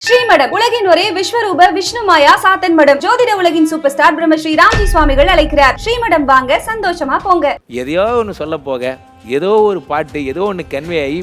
ஸ்ரீமடம் உலகின் ஒரே விஸ்வரூப விஷ்ணுமாயா சாத்தன் மடம். ஜோதிட உலகின் சூப்பர் ஸ்டார் பிரம்மஸ்ரீ ராம்ஜி சுவாமிகள் அழைக்கிறார். ஸ்ரீமடம் வாங்க, சந்தோஷமா போங்க. எதையோ ஒன்று சொல்ல போக ஏதோ ஒரு பாட்டு ஏதோ ஒன்று கன்வே ஆகி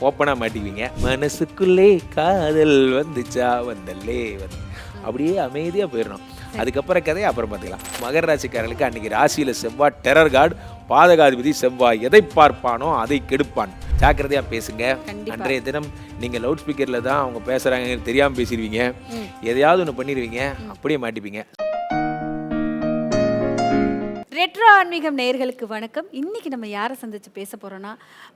ஓப்பனாக மாட்டிக்குவீங்க. மனசுக்குள்ளே காதல் வந்துச்சா வந்தல்லே வந்து அப்படியே அமைதியாக போயிடணும். அதுக்கப்புறம் கதையை அப்புறம் பார்த்துக்கலாம். மகர ராசிக்காரர்களுக்கு அன்னைக்கு ராசியில் செவ்வாய் டெரர் கார்டு, பாதகாதிபதி செவ்வாய் எதை பார்ப்பானோ அதை கெடுப்பான். ஜாக்கிரதையா பேசுங்க. அன்றைய தினம் நீங்க லவுட் ஸ்பீக்கர்ல தான் அவங்க பேசுறாங்க தெரியாம பேசிடுவீங்க, எதையாவது ஒன்று பண்ணிடுவீங்க, அப்படியே மாட்டிப்பீங்க. ரெட்ரோ ஆன்மீகம் நேயர்களுக்கு வணக்கம். இன்னைக்கு நம்ம யாரை சந்திச்சு பேச போறோம்னா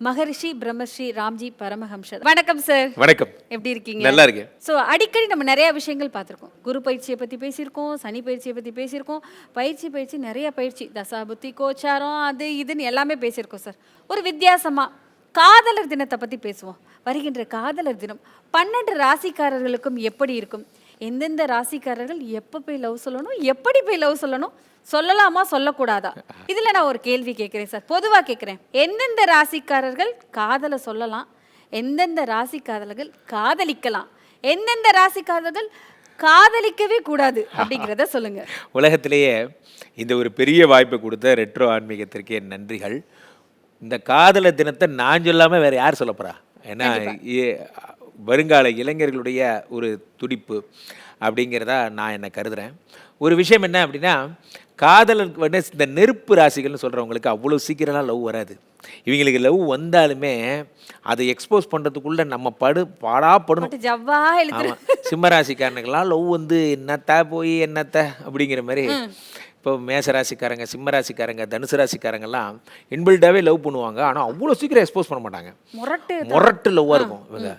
மகரிஷி பிரம்மஸ்ரீ ராம்ஜி பரமஹம்சர். வணக்கம் சார். வணக்கம். எப்படி இருக்கீங்க? நல்லா இருக்கேன். ஸோ அடிக்கடி நம்ம நிறைய விஷயங்கள் பார்த்துருக்கோம். குரு பயிற்சியை பற்றி பேசியிருக்கோம், சனி பயிற்சியை பற்றி பேசியிருக்கோம், பயிற்சி நிறைய பயிற்சி, தசாபுத்தி கோச்சாரம் அது இதுன்னு எல்லாமே பேசியிருக்கோம் சார். ஒரு வித்தியாசமாக காதலர் தினத்தை பற்றி பேசுவோம். வருகின்ற காதலர் தினம் 12 ராசிக்காரர்களுக்கும் எப்படி இருக்கும், எந்தெந்த ராசிக்காரர்கள் எப்போ போய் லவ் சொல்லணும், எப்படி போய் லவ் சொல்லணும், சொல்லலாமா சொல்லக்கூடாதா? இதில் நான் ஒரு கேள்வி கேட்குறேன் சார், பொதுவாக கேட்குறேன். எந்தெந்த ராசிக்காரர்கள் காதலை சொல்லலாம், எந்தெந்த ராசிக்காரர்கள் காதலிக்கலாம், எந்தெந்த ராசிக்காரர்கள் காதலிக்கவே கூடாது அப்படிங்கிறத சொல்லுங்க. உலகத்திலேயே இந்த ஒரு பெரிய வாய்ப்பை கொடுத்த ரெட்ரோ ஆன்மீகத்திற்கே நன்றிகள். இந்த காதலர் தினத்தை நான் சொல்லாமல் வேற யார் சொல்ல போறா? ஏன்னா வருங்கால இளைஞர்களுடைய ஒரு துடிப்பு அப்படிங்கிறதா நான் என்ன கருதுகிறேன். ஒரு விஷயம் என்ன அப்படின்னா, காதலருக்கு வந்து இந்த நெருப்பு ராசிகள்னு சொல்கிறவங்களுக்கு அவ்வளோ சீக்கிரம்லாம் லவ் வராது. இவங்களுக்கு லவ் வந்தாலுமே அதை எக்ஸ்போஸ் பண்ணுறதுக்குள்ளே நம்ம பாடாப்படணும். ஆமாம், சிம்மராசிக்காரனுக்கெல்லாம் லவ் வந்து என்னத்த போய் என்னத்த அப்படிங்கிற மாதிரி. இப்போ மேசராசிக்காரங்க, சிம்மராசிக்காரங்க, தனுசு ராசிக்காரங்கெல்லாம் இன்பில்டாகவே லவ் பண்ணுவாங்க. ஆனால் அவ்வளோ சீக்கிரம் எக்ஸ்போஸ் பண்ண மாட்டாங்க. முரட்டு லவ்வாக இருக்கும் இவங்க.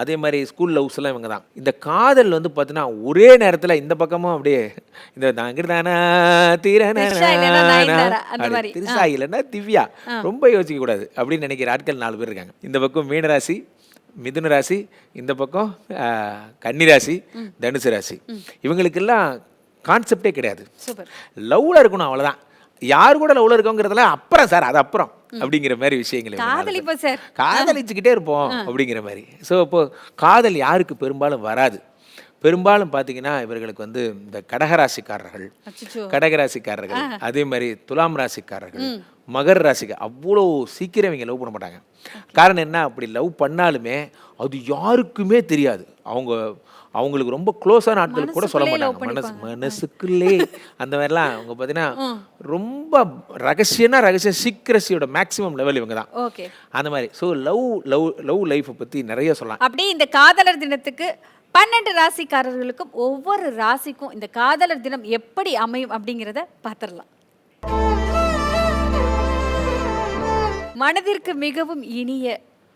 அதே மாதிரி ஸ்கூல் லவ்ஸ்லாம் இவங்க தான். இந்த காதல் வந்து பார்த்தீங்கன்னா ஒரே நேரத்தில் இந்த பக்கமும் அப்படியே இந்த தாங்கிருதானா தீரனா திருசா இல்லைன்னா திவ்யா, ரொம்ப யோசிக்க கூடாது அப்படின்னு நினைக்கிற ஆட்கள் 4 பேர் இருக்காங்க. இந்த பக்கம் மீனராசி, மிதுன ராசி, இந்த பக்கம் கன்னிராசி, தனுசு ராசி. இவங்களுக்கெல்லாம் கான்செப்டே கிடையாது. லவ்ல இருக்கணும், அவ்வளோதான். யார் கூட லவ்ல இருக்கோங்கிறதுல அப்புறம் சார், அது அப்புறம் அப்படிங்கிற மாதிரி விஷயங்கள் காதலிச்சுக்கிட்டே இருப்போம் அப்படிங்கிற மாதிரி. ஸோ இப்போ காதல் யாருக்கு பெரும்பாலும் வராது. பெரும்பாலும் பார்த்தீங்கன்னா இவர்களுக்கு வந்து இந்த கடகராசிக்காரர்கள், அதே மாதிரி துலாம் ராசிக்காரர்கள், மகர ராசிக்கு அவ்வளோ சீக்கிரம் இவங்க லவ் பண்ண மாட்டாங்க. காரணம் என்ன, அப்படி லவ் பண்ணாலுமே அது யாருக்குமே தெரியாது. அவங்களுக்கு ரொம்ப க்ளோஸான ஆட்களுக்கு கூட சொல்ல மாட்டாங்க. மனசுக்குள்ளே அந்த மாதிரிலாம் அவங்க பார்த்தீங்கன்னா ரொம்ப ரகசிய சீக்ரஸியோட மேக்ஸிமம் லெவல் இவங்க தான். அந்த மாதிரி. ஸோ லவ் லைஃப்பை பற்றி நிறைய சொல்லலாம். அப்படியே இந்த காதலர் தினத்துக்கு 12 ராசிக்காரர்களுக்கும் ஒவ்வொரு ராசிக்கும் இந்த காதலர் தினம் எப்படி அமையும் அப்படிங்கிறத பார்த்துடலாம். மனதிற்கு மிகவும் இனிய,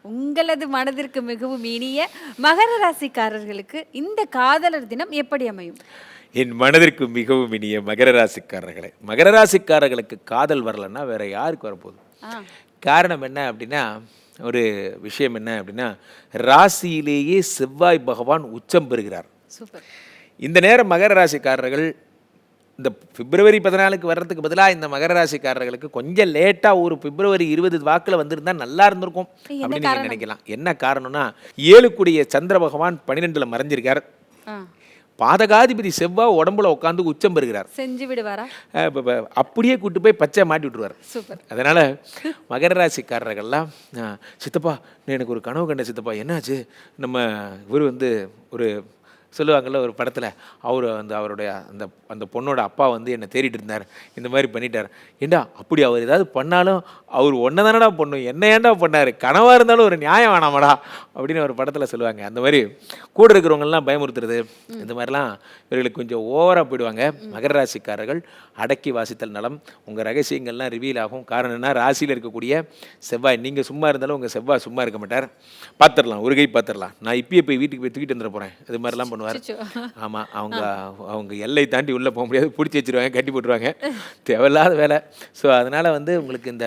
உங்களது மனதிற்கு மிகவும் இனிய மகர ராசிக்காரர்களுக்கு இந்த காதலர் தினம் எப்படி அமையும்? என் மனதிற்கு மிகவும் இனிய மகர ராசிக்காரர்களுக்கு காதல் வரலன்னா வேற யாருக்கு வரப்போகுது? காரணம் என்ன அப்படின்னா, ஒரு விஷயம் என்ன அப்படின்னா, ராசியிலேயே செவ்வாய் பகவான் உச்சம் பெறுகிறார். இந்த நேரம் மகர ராசிக்காரர்கள் இந்த பிப்ரவரி 14 வர்றதுக்கு பதிலாக இந்த மகர ராசிக்காரர்களுக்கு கொஞ்சம் லேட்டாக ஒரு பிப்ரவரி 20 வாக்கில் வந்திருந்தா நல்லா இருந்திருக்கும் அப்படின்னு நீங்கள் நினைக்கலாம். என்ன காரணம்னா, 7 கூடிய சந்திர பகவான் 12ல் மறைஞ்சிருக்கார். பாதகாதிபதி செவ்வாய் உடம்புல உட்காந்து உச்சம் பெறுகிறார். செஞ்சு விடுவாரா? அப்படியே கூட்டு போய் பச்சை மாட்டி விட்டுருவார். அதனால மகர ராசிக்காரர்கள்லாம், சித்தப்பா எனக்கு ஒரு கனவு கண்ட சித்தப்பா, என்னாச்சு? நம்ம இவர் வந்து ஒரு சொல்லுவாங்கள்ல ஒரு படத்தில், அவர் வந்து அவருடைய அந்த பொண்ணோட அப்பா வந்து என்னை தேடிட்டு இருந்தார், இந்த மாதிரி பண்ணிட்டார். ஏண்டா அப்படி அவர் ஏதாவது பண்ணாலும் அவர் ஒன்றை தானடா பண்ணும், என்ன ஏண்டா பண்ணார், கனவாக இருந்தாலும் ஒரு நியாயம் வேணாமடா அப்படின்னு ஒரு படத்தில் சொல்லுவாங்க. அந்த மாதிரி கூட இருக்கிறவங்கலாம் பயமுறுத்துறது, இந்த மாதிரிலாம் இவர்களுக்கு கொஞ்சம் ஓவராக போயிடுவாங்க. மகர ராசிக்காரர்கள் அடக்கி வாசித்தல் நலம். உங்கள் ரகசியங்கள்லாம் ரிவீல் ஆகும். காரணம் என்ன, ராசியில் இருக்கக்கூடிய செவ்வாய், நீங்கள் சும்மா இருந்தாலும் உங்கள் செவ்வாய் சும்மா இருக்க மாட்டார். பார்த்துடலாம், ஒரு கை பார்த்துடலாம். நான் இப்பயே போய் வீட்டுக்கு போய் தூக்கிட்டு வந்துட போகிறேன், இது மாதிரிலாம் பண்ணுவார். ஆமாம், அவங்க எல்லை தாண்டி உள்ளே போக முடியாது, பிடிச்சி வச்சிருவாங்க, கட்டி போட்டுருவாங்க, தேவையில்லாத வேலை. ஸோ அதனால் வந்து உங்களுக்கு இந்த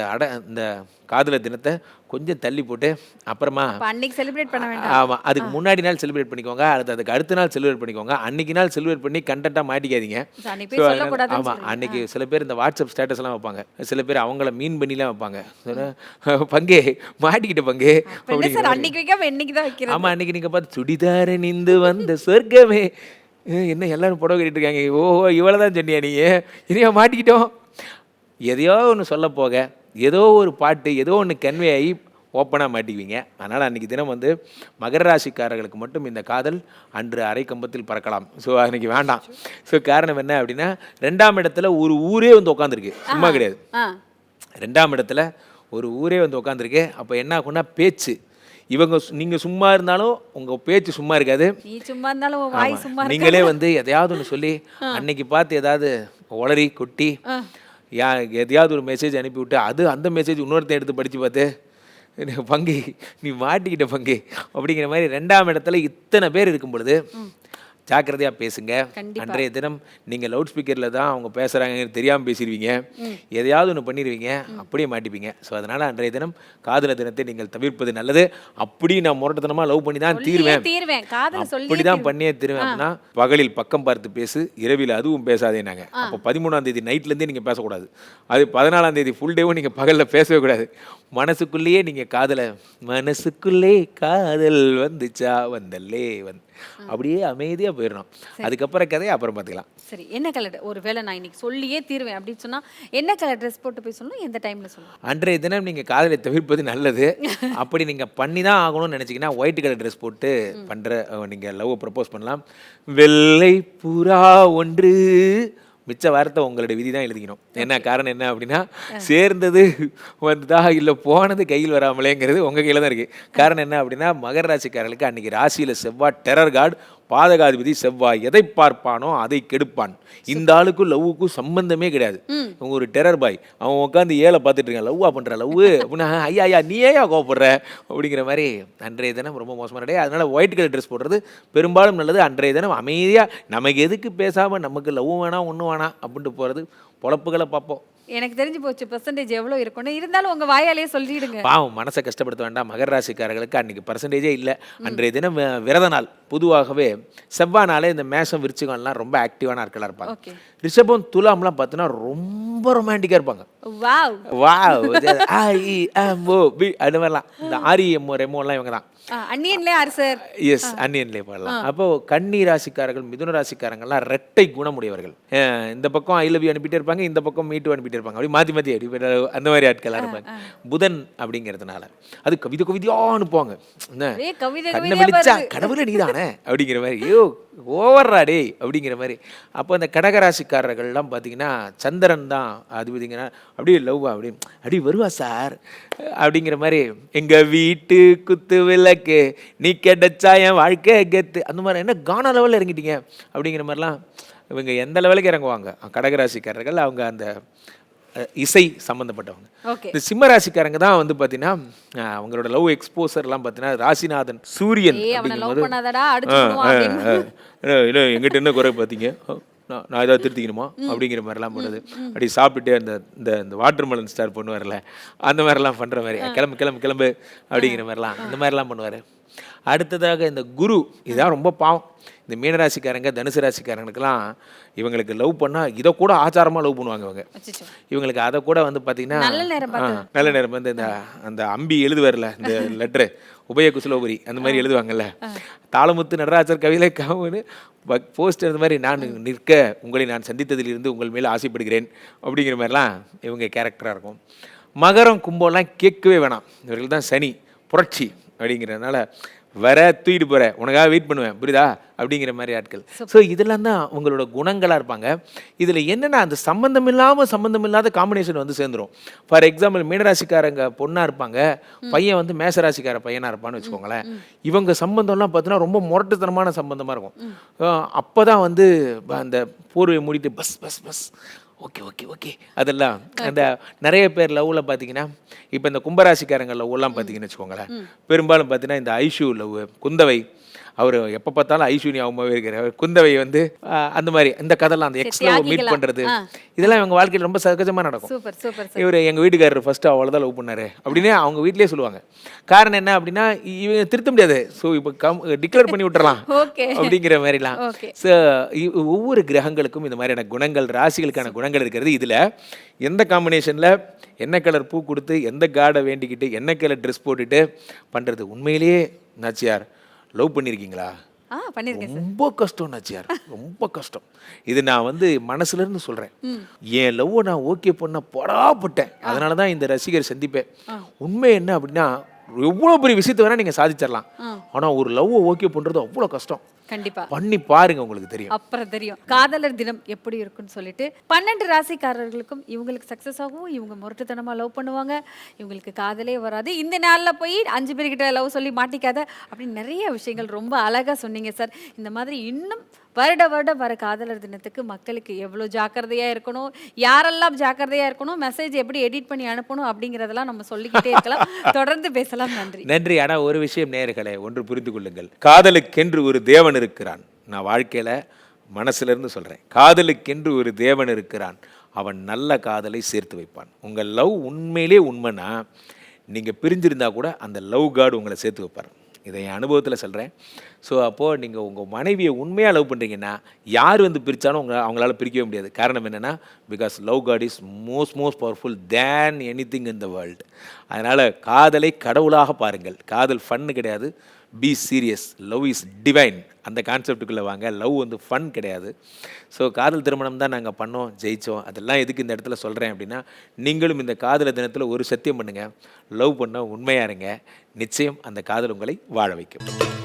காதலர் தினத்தை கொஞ்சம் தள்ளி போட்டு அப்புறமா அப்ப அன்னைக்கு செலிப்ரேட் பண்ண வேண்டாம். ஆமாம், அதுக்கு முன்னாடி நாள் செலிப்ரேட் பண்ணிக்கோங்க, அதுக்கு அடுத்த நாள் செலிப்ரேட் பண்ணிக்கோங்க. அன்னைக்கு நாள் செலிப்ரேட் பண்ணி கண்டென்ட்டாக மாட்டிக்காதீங்க. So, அன்னைக்கு போய் சொல்லக்கூடாதுன்னு ஆமாம், சொல்றீங்க. அன்னைக்கு சில பேர் இந்த வாட்ஸ்அப் ஸ்டேட்டஸ்லாம் வைப்பாங்க, சில பேர் அவங்கள மீன் பண்ணிலாம் வைப்பாங்க. பங்கே மாட்டிக்கிட்ட பங்கே அப்ப என்ன சார் அன்னைக்கு வைக்காம என்னைக்கு தான் வைக்கிறது? ஆமாம், அன்னைக்கு நீங்கள் பார்த்து சுடிதார நிந்து வந்த சொர்க்கமே என்ன எல்லாரும் புடவை கட்டிட்டு இருக்காங்க, ஓஹோ இவ்வளோ தான் சொன்னியா நீ, இனியா மாட்டிக்கிட்டோம். எதையோ ஒன்று சொல்ல போக ஏதோ ஒரு பாட்டு ஏதோ ஒன்று கன்வே ஆகி ஓப்பனாக மாட்டிக்குவீங்க. அதனால் அன்றைக்கி தினம் வந்து மகர ராசிக்காரர்களுக்கு மட்டும் இந்த காதல் அன்று அரை கம்பத்தில் பறக்கலாம். ஸோ அன்றைக்கி வேண்டாம். ஸோ காரணம் என்ன அப்படின்னா, 2ஆம் இடத்துல ஒரு ஊரே வந்து உட்காந்துருக்கு, சும்மா கிடையாது. 2ஆம் இடத்துல ஒரு ஊரே வந்து உட்காந்துருக்கு. அப்போ என்ன ஆகும்னா பேச்சு, இவங்க நீங்கள் சும்மா இருந்தாலும் உங்கள் பேச்சு சும்மா இருக்காது. நீ சும்மா இருந்தாலும் உன் வாய் சும்மா இருக்காது. நீங்களே வந்து எதையாவது ஒன்று சொல்லி அன்னைக்கு பார்த்து ஏதாவது உளறி கொட்டி எதையாவது ஒரு மெசேஜ் அனுப்பிவிட்டு அந்த மெசேஜ் இன்னொருத்தன் எடுத்து படித்து பார்த்து பங்கு நீ மாட்டிக்கிட்ட பங்கு அப்படிங்கிற மாதிரி 2ஆம் இடத்துல இத்தனை பேர் இருக்கும் பொழுது ஜாக்கிரதையாக பேசுங்க. அன்றைய தினம் நீங்கள் லவுட் ஸ்பீக்கரில் தான் அவங்க பேசுகிறாங்கன்னு தெரியாமல் பேசிடுவீங்க, எதையாவது ஒன்று பண்ணிடுவீங்க, அப்படியே மாட்டிப்பீங்க. ஸோ அதனால் அன்றைய தினம் காதலர் தினத்தை நீங்கள் தவிர்ப்பது நல்லது. அப்படி நான் முரட்டத்தனமாக லவ் பண்ணி தான் தீர்வேன், அப்படி தான் பண்ணியே தீருவேன் அப்படின்னா பகலில் பக்கம் பார்த்து பேசு, இரவில் அதுவும் பேசாதேனாங்க. அப்போ 13ஆம் தேதி நைட்லேருந்தே நீங்கள் பேசக்கூடாது, அது 14ஆம் தேதி ஃபுல் டேவும் நீங்கள் பகலில் பேசவே கூடாது. மனசுக்குள்ளேயே நீங்கள் காதலை, மனசுக்குள்ளே காதல் வந்துச்சா வந்தல்லே அப்படியே அமைதியாக போயிடணும். அதுக்கப்புறம் கதையை அப்புறம் பார்த்துக்கலாம். சரி, என்ன கலர், ஒரு வேளை நான் இன்னைக்கு சொல்லியே தீர்வேன் அப்படின்னு சொன்னா என்ன கலர் ட்ரெஸ் போட்டு போய் சொல்லணும், எந்த டைம்ல சொல்லணும்? அன்றைய தினம் நீங்கள் காதலை தவிர்ப்பது நல்லது. அப்படி நீங்கள் பண்ணி தான் ஆகணும்னு நினச்சிங்கன்னா ஒயிட் கலர் ட்ரெஸ் போட்டு பண்ணுற நீங்கள் லவ் ப்ரப்போஸ் பண்ணலாம். வெள்ளை புறா ஒன்று, மிச்ச வார்த்தை உங்களுடைய விதி தான் எழுதிக்கணும். என்ன காரணம் என்ன அப்படின்னா, சேர்ந்தது வந்துதா இல்லை போனது கையில் வராமலேங்கிறது உங்கள் கையில் தான் இருக்குது. காரணம் என்ன அப்படின்னா, மகர ராசிக்காரர்களுக்கு அன்றைக்கி ராசியில் செவ்வாய் டெரர் கார்டு, பாதகாதிபதி செவ்வாய் எதை பார்ப்பானோ அதை கெடுப்பான். இந்த ஆளுக்கும் லவ்வுக்கும் சம்பந்தமே கிடையாது. ஒரு டெரர் பாய், அவன் உட்காந்து ஏழை பார்த்துட்டு இருக்கான், லவ்வா பண்ணுற லவ் அப்படின்னா ஐயா ஐயா நீ ஏன் கோவப்படுற அப்படிங்கிற மாதிரி. அன்றைய தினம் ரொம்ப மோசமான டே. அதனால் ஒயிட் கலர் ட்ரெஸ் போடுறது பெரும்பாலும் நல்லது. அன்றைய தினம் அமைதியாக நமக்கு எதுக்கு பேசாமல் நமக்கு லவ்வும் வேணாம் ஒன்றும் வேணாம் அப்படின்ட்டு போகிறது, பொழப்புகளை பார்ப்போம். எனக்கு தெரிஞ்சு போச்சு பெர்சன்டேஜ் எவ்வளோ இருக்கும்னு. இருந்தாலும் உங்க வாயாலேயே சொல்லிடுங்க. பாவம், மனசை கஷ்டப்படுத்த வேண்டாம். மகர ராசிக்காரர்களுக்கு அன்றைக்கி பர்சன்டேஜே இல்லை. அன்றைய தினம் விரத நாள். பொதுவாகவே செவ்வாய் நாளே இந்த மேஷம் விருச்சிகம்லாம் ரொம்ப ஆக்டிவான ஆட்களாக இருப்பாங்க. ரிஷபம் துலாம்லாம் பார்த்தீங்கன்னா ரொம்ப ரொமான்டிக்காக இருப்பாங்க. அது மாதிரிலாம் இந்த REM ரெமோலாம் இவங்க தான். அன்னியன்லே யார் சார்? எஸ், அன்னியன்லே பாடலாம். அப்போ கன்னி ராசிக்காரர்கள் மிதுன ராசிக்காரங்கள்லாம் ரெட்டை குணமுடையவர்கள். இந்த பக்கம் ஐ லவ் யூ அனுப்பிட்டே இருப்பாங்க, இந்த பக்கம் மீட்டு அனுப்பிட்டே இருப்பாங்க. அப்படி மாற்றி மாற்றி அப்படி அந்த மாதிரி ஆட்களாக இருப்பாங்க. புதன் அப்படிங்கிறதுனால அது கவிதை கவிதையாக அனுப்புவாங்க. கண்ணை வெளிச்சா கடவுளை நீதானே அப்படிங்கிற மாதிரி, ஐயோ ஓவர்ரா டே அப்படிங்கிற மாதிரி. அப்போ அந்த கடகராசிக்காரர்கள்லாம் பார்த்தீங்கன்னா சந்திரன் தான் அதிபதிங்கன்னா அப்படியே லவ் அப்படி வருவா சார் அப்படிங்கிற மாதிரி. எங்கள் வீட்டு குத்து விளக்கு நீ கிடைச்சா என் வாழ்க்கை கெத்து, அந்த மாதிரி. என்ன கானா லெவலில் இறங்கிட்டீங்க அப்படிங்கிற மாதிரிலாம் இவங்க எந்த லெவலுக்கு இறங்குவாங்க கடகராசிக்காரர்கள். அவங்க அந்த இசை சம்மந்தப்பட்டவங்க. இந்த சிம்ம ராசிக்காரங்க தான் வந்து பார்த்தீங்கன்னா அவங்களோட லவ் எக்ஸ்போசர்லாம் பார்த்தீங்கன்னா ராசிநாதன் சூரியன் அப்படிங்கும்போது இல்லை எங்கிட்ட என்ன குறை பார்த்தீங்க, நான் ஏதாவது திருத்திக்கணுமா அப்படிங்கிற மாதிரிலாம் பண்ணுறது. அப்படி சாப்பிட்டுட்டு இந்த வாட்டர் மெலன் ஸ்டார் பண்ணுவார்ல, அந்த மாதிரிலாம் பண்ணுற மாதிரி, கிளம்பு கிளம்பு கிளம்பு அப்படிங்கிற மாதிரிலாம் இந்த மாதிரிலாம் பண்ணுவார். அடுத்ததாக இந்த குரு, இதுதான் ரொம்ப பாவம். இந்த மீனராசிக்காரங்க தனுசு ராசிக்காரங்களுக்கெல்லாம் இவங்களுக்கு லவ் பண்ணால் இதை கூட ஆச்சாரமாக லவ் பண்ணுவாங்க. இவங்களுக்கு அதை கூட வந்து பார்த்தீங்கன்னா நல்ல நேரம் வந்து அந்த அம்பி எழுதுவார்ல இந்த லெட்ரு உபய குசலோபரி அந்த மாதிரி எழுதுவாங்கல்ல, தாளமுத்து நடராஜர் கவிதை காவன்னு போஸ்ட் அந்த மாதிரி, நான் நிற்க உங்களை நான் சந்தித்ததிலிருந்து உங்கள் மேலே ஆசைப்படுகிறேன் அப்படிங்கிற மாதிரிலாம் இவங்க கேரக்டராக இருக்கும். மகரம் கும்பம்லாம் கேட்கவே வேணாம், இவர்கள் தான் சனி புரட்சி அப்படிங்கிறதுனால வர தூக்கிட்டு போகிற உனக்காக வெயிட் பண்ணுவேன் புரியுதா அப்படிங்கிற மாதிரி ஆட்கள். ஸோ இதெல்லாம் தான் உங்களோட குணங்களாக இருப்பாங்க. இதில் என்னென்னா அந்த சம்மந்தம் இல்லாத காம்பினேஷன் வந்து சேர்ந்துடும். ஃபார் எக்ஸாம்பிள் மீனராசிக்காரங்க பொண்ணாக இருப்பாங்க, பையன் வந்து மேசராசிக்கார பையனாக இருப்பான்னு வச்சுக்கோங்களேன். இவங்க சம்பந்தம்லாம் பார்த்தீங்கன்னா ரொம்ப முரட்டுத்தனமான சம்பந்தமாக இருக்கும். அப்போ தான் வந்து அந்த போர்வை மூடிட்டு bus bus bus okay okay okay அதெல்லாம். அந்த நிறைய பேர் லவ்வில் பார்த்தீங்கன்னா இப்போ இந்த கும்பராசிக்காரங்க லவ்லாம் பார்த்தீங்கன்னு வச்சுக்கோங்களேன், பெரும்பாலும் பார்த்தீங்கன்னா இந்த ஐஷு லவ், குந்தவை, அவர் எப்போ பார்த்தாலும் ஐஸ்வர்யாவுமாவே இருக்கிறார். குந்தவை வந்து அந்த மாதிரி இந்த கதைலாம் அந்த எக்ஸ்ல மீட் பண்ணுறது இதெல்லாம் இவங்க வாழ்க்கையில் ரொம்ப சகஜமாக நடக்கும். Super super sir. இவர் எங்கள் வீட்டுக்காரர் ஃபர்ஸ்ட் அவ்வளோதான் லவ் பண்ணாரு அப்படின்னு அவங்க வீட்டிலேயே சொல்லுவாங்க. காரணம் என்ன அப்படின்னா இவங்க திருத்த முடியாது. ஸோ இப்போ டிக்ளேர் பண்ணி விட்டுறலாம் ஓகே அப்படிங்கிற மாதிரிலாம். ஓகே. ஸோ ஒவ்வொரு கிரகங்களுக்கும் இந்த மாதிரியான குணங்கள், ராசிகளுக்கான குணங்கள் இருக்கிறது. இதில் எந்த காம்பினேஷனில் என்ன கலர் பூ கொடுத்து எந்த காடை வேண்டிக்கிட்டு என்ன கலர் ட்ரெஸ் போட்டுட்டு பண்ணுறது. உண்மையிலேயே நாச்சியார் லவ் பண்ணியிருக்கீங்களா? பண்ணிருக்கேன் சார். ரொம்ப கஷ்டம் நாச்சியார், ரொம்ப கஷ்டம். இது நான் வந்து மனசுல இருந்து சொல்றேன். என் லவ்வை நான் ஓகே பண்ண படாப்பட்டேன். அதனால தான் இந்த ரசிகர் சந்திப்பேன். உண்மை என்ன அப்படின்னா எவ்வளோ பெரிய விஷயத்தை வேணா நீங்க சாதிச்சிடலாம். ஆனா ஒரு லவ்வை ஓகே பண்றது அவ்வளோ கஷ்டம். கண்டிப்பா பண்ணி பாருங்க, உங்களுக்கு தெரியும். அப்புறம் தெரியும் காதலர் தினம் எப்படி இருக்குன்னு சொல்லிட்டு 12 ராசிக்காரர்களுக்கும் இவங்களுக்கு சக்சஸ் ஆகும். இவங்க முரட்டுத்தனமா லவ் பண்ணுவாங்க, இவங்களுக்கு காதலே வராது, இந்த நாள்ல போய் 5 பேர்கிட்ட லவ் சொல்லி மாட்டிக்காத அப்படின்னு நிறைய விஷயங்கள் ரொம்ப அழகா சொன்னீங்க சார். இந்த மாதிரி இன்னும் வருடம் வர காதலர் தினத்துக்கு மக்களுக்கு எவ்வளோ ஜாக்கிரதையா இருக்கணும், யாரெல்லாம் ஜாக்கிரதையா இருக்கணும், மெசேஜ் எப்படி எடிட் பண்ணி அனுப்பணும் அப்படிங்கிறதெல்லாம் நம்ம சொல்லிக்கிட்டே இருக்கலாம். தொடர்ந்து பேசலாம். நன்றி. நன்றி. ஆனா ஒரு விஷயம் நேயர்களே, ஒன்று புரிந்து கொள்ளுங்கள். காதலுக்கென்று ஒரு தேவன் இருக்கிறான். நான் வாழ்க்கையில மனசுல இருந்து சொல்றேன். காதலுக்கென்று ஒரு தேவன் இருக்கிறான். அவன் நல்ல காதலை சேர்த்து வைப்பான். உங்கள் லவ் உண்மையிலே உண்மைனா நீங்க பிரிஞ்சிருந்தா கூட அந்த லவ் காட் உங்களை சேர்த்து வைப்பார். இதை என் அனுபவத்தில் சொல்கிறேன். ஸோ அப்போது நீங்கள் உங்கள் மனைவியை உண்மையாக லவ் பண்ணுறீங்கன்னா யார் வந்து பிரித்தாலும் அவங்களால பிரிக்கவே முடியாது. காரணம் என்னென்னா because love god is most powerful than anything in the world. அதனால் காதலை கடவுளாக பாருங்கள். காதல் ஃபன்னு கிடையாது. Be serious. Love is divine. அந்த கான்செப்டுக்குள்ளே வாங்க. லவ் வந்து ஃபன் கிடையாது. ஸோ காதல் திருமணம் தான் நாங்கள் பண்ணோம், ஜெயித்தோம். அதெல்லாம் எதுக்கு இந்த இடத்துல சொல்கிறேன் அப்படின்னா, நீங்களும் இந்த காதல் தினத்தில் ஒரு சத்தியம் பண்ணுங்கள். லவ் பண்ண உண்மையாக இருங்க. நிச்சயம் அந்த காதல் உங்களை வாழ வைக்கும்.